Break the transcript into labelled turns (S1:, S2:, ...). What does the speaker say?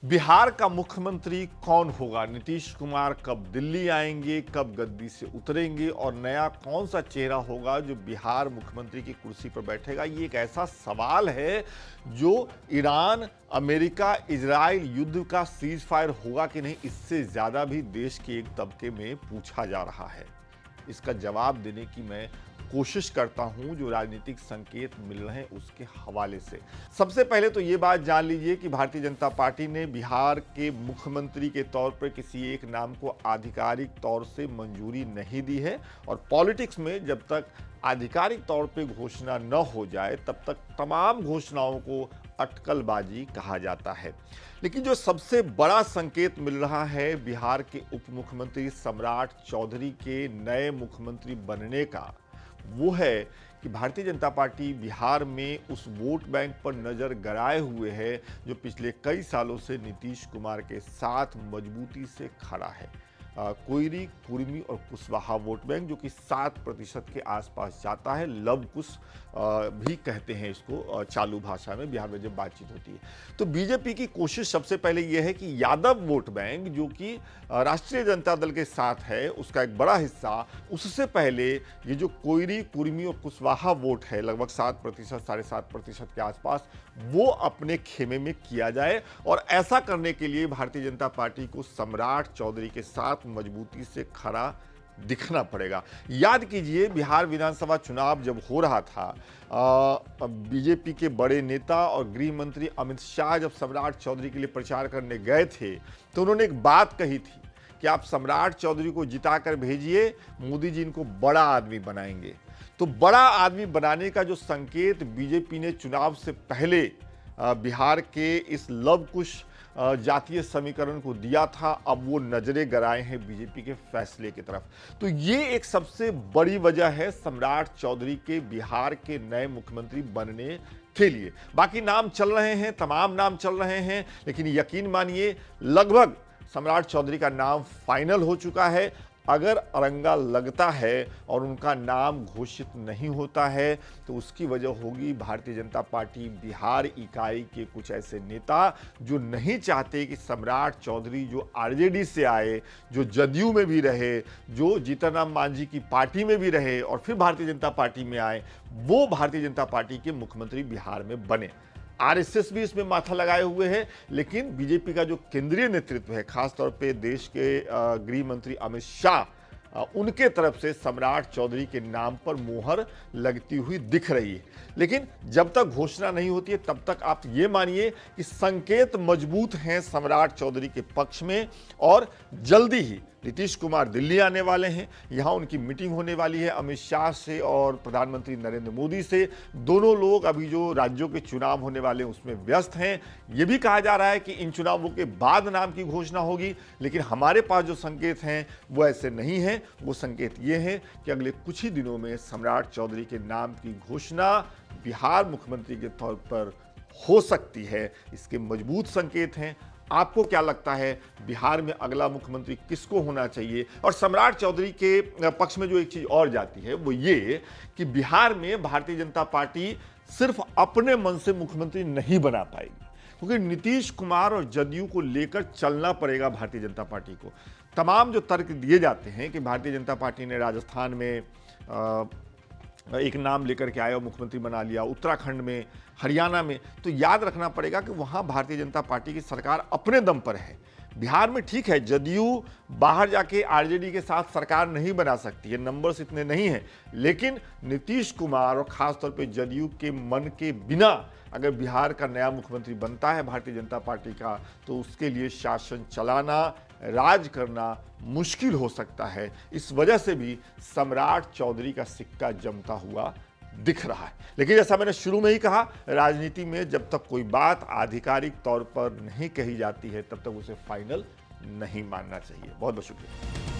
S1: बिहार का मुख्यमंत्री कौन होगा? नीतीश कुमार कब दिल्ली आएंगे, कब गद्दी से उतरेंगे और नया कौन सा चेहरा होगा जो बिहार मुख्यमंत्री की कुर्सी पर बैठेगा? ये एक ऐसा सवाल है जो ईरान, अमेरिका, इजराइल युद्ध का सीज फायर होगा कि नहीं, इससे ज्यादा भी देश के एक तबके में पूछा जा रहा है। इसका जवाब देने की मैं कोशिश करता हूं जो राजनीतिक संकेत मिल रहे हैं उसके हवाले से। सबसे पहले तो ये बात जान लीजिए कि भारतीय जनता पार्टी ने बिहार के मुख्यमंत्री के तौर पर किसी एक नाम को आधिकारिक तौर से मंजूरी नहीं दी है और पॉलिटिक्स में जब तक आधिकारिक तौर पे घोषणा न हो जाए तब तक तमाम घोषणाओं को अटकलबाजी कहा जाता है। लेकिन जो सबसे बड़ा संकेत मिल रहा है बिहार के उप मुख्यमंत्री सम्राट चौधरी के नए मुख्यमंत्री बनने का, वो है कि भारतीय जनता पार्टी बिहार में उस वोट बैंक पर नजर गड़ाए हुए है जो पिछले कई सालों से नीतीश कुमार के साथ मजबूती से खड़ा है। कोयरी, कुर्मी और कुशवाहा वोट बैंक जो कि 7% के आसपास जाता है। लव कुश भी कहते हैं इसको चालू भाषा में, बिहार में जब बातचीत होती है। तो बीजेपी की कोशिश सबसे पहले यह है कि यादव वोट बैंक जो कि राष्ट्रीय जनता दल के साथ है उसका एक बड़ा हिस्सा, उससे पहले ये जो कोयरी, कुर्मी और कुशवाहा वोट है लगभग 7%, 7.5% के आसपास, वो अपने खेमे में किया जाए। और ऐसा करने के लिए भारतीय जनता पार्टी को सम्राट चौधरी के साथ मजबूती से खड़ा दिखना पड़ेगा। याद कीजिए बिहार विधानसभा चुनाव जब हो रहा था, बीजेपी के बड़े नेता और गृह मंत्री अमित शाह जब सम्राट चौधरी के लिए प्रचार करने गए थे तो उन्होंने एक बात कही थी कि आप सम्राट चौधरी को जिताकर भेजिए, मोदी जी इनको बड़ा आदमी बनाएंगे। तो बड़ा आदमी बनाने का जो संकेत बीजेपी ने चुनाव से पहले बिहार के इस लव कुश जातीय समीकरण को दिया था, अब वो नजरें गड़ाए हैं बीजेपी के फैसले की तरफ। तो ये एक सबसे बड़ी वजह है सम्राट चौधरी के बिहार के नए मुख्यमंत्री बनने के लिए। बाकी नाम चल रहे हैं, तमाम नाम चल रहे हैं, लेकिन यकीन मानिए लगभग सम्राट चौधरी का नाम फाइनल हो चुका है। अगर अरंगा लगता है और उनका नाम घोषित नहीं होता है तो उसकी वजह होगी भारतीय जनता पार्टी बिहार इकाई के कुछ ऐसे नेता जो नहीं चाहते कि सम्राट चौधरी जो आरजेडी से आए, जो जदयू में भी रहे, जो जीतनराम मांझी की पार्टी में भी रहे और फिर भारतीय जनता पार्टी में आए, वो भारतीय जनता पार्टी के मुख्यमंत्री बिहार में बने। आरएसएस भी इसमें माथा लगाए हुए है, लेकिन बीजेपी का जो केंद्रीय नेतृत्व है, खासतौर पे देश के गृह मंत्री अमित शाह, उनके तरफ से सम्राट चौधरी के नाम पर मोहर लगती हुई दिख रही है। लेकिन जब तक घोषणा नहीं होती है तब तक आप ये मानिए कि संकेत मजबूत हैं सम्राट चौधरी के पक्ष में। और जल्दी ही नीतीश कुमार दिल्ली आने वाले हैं, यहाँ उनकी मीटिंग होने वाली है अमित शाह से और प्रधानमंत्री नरेंद्र मोदी से। दोनों लोग अभी जो राज्यों के चुनाव होने वाले हैं उसमें व्यस्त हैं। ये भी कहा जा रहा है कि इन चुनावों के बाद नाम की घोषणा होगी, लेकिन हमारे पास जो संकेत हैं वो ऐसे नहीं हैं। वो संकेत ये हैं कि अगले कुछ ही दिनों में सम्राट चौधरी के नाम की घोषणा बिहार मुख्यमंत्री के तौर पर हो सकती है। इसके मजबूत संकेत हैं। आपको क्या लगता है बिहार में अगला मुख्यमंत्री किसको होना चाहिए? और सम्राट चौधरी के पक्ष में जो एक चीज और जाती है वो ये कि बिहार में भारतीय जनता पार्टी सिर्फ अपने मन से मुख्यमंत्री नहीं बना पाएगी, क्योंकि नीतीश कुमार और जदयू को लेकर चलना पड़ेगा भारतीय जनता पार्टी को। तमाम जो तर्क दिए जाते हैं कि भारतीय जनता पार्टी ने राजस्थान में एक नाम लेकर के आया और मुख्यमंत्री बना लिया, उत्तराखंड में, हरियाणा में, तो याद रखना पड़ेगा कि वहाँ भारतीय जनता पार्टी की सरकार अपने दम पर है। बिहार में ठीक है, जदयू बाहर जाके आरजेडी के साथ सरकार नहीं बना सकती है, नंबर्स इतने नहीं हैं, लेकिन नीतीश कुमार और खासतौर पे जदयू के मन के बिना अगर बिहार का नया मुख्यमंत्री बनता है भारतीय जनता पार्टी का, तो उसके लिए शासन चलाना, राज करना मुश्किल हो सकता है। इस वजह से भी सम्राट चौधरी का सिक्का जमता हुआ दिख रहा है। लेकिन जैसा मैंने शुरू में ही कहा, राजनीति में जब तक कोई बात आधिकारिक तौर पर नहीं कही जाती है तब तक उसे फाइनल नहीं मानना चाहिए। बहुत बहुत शुक्रिया।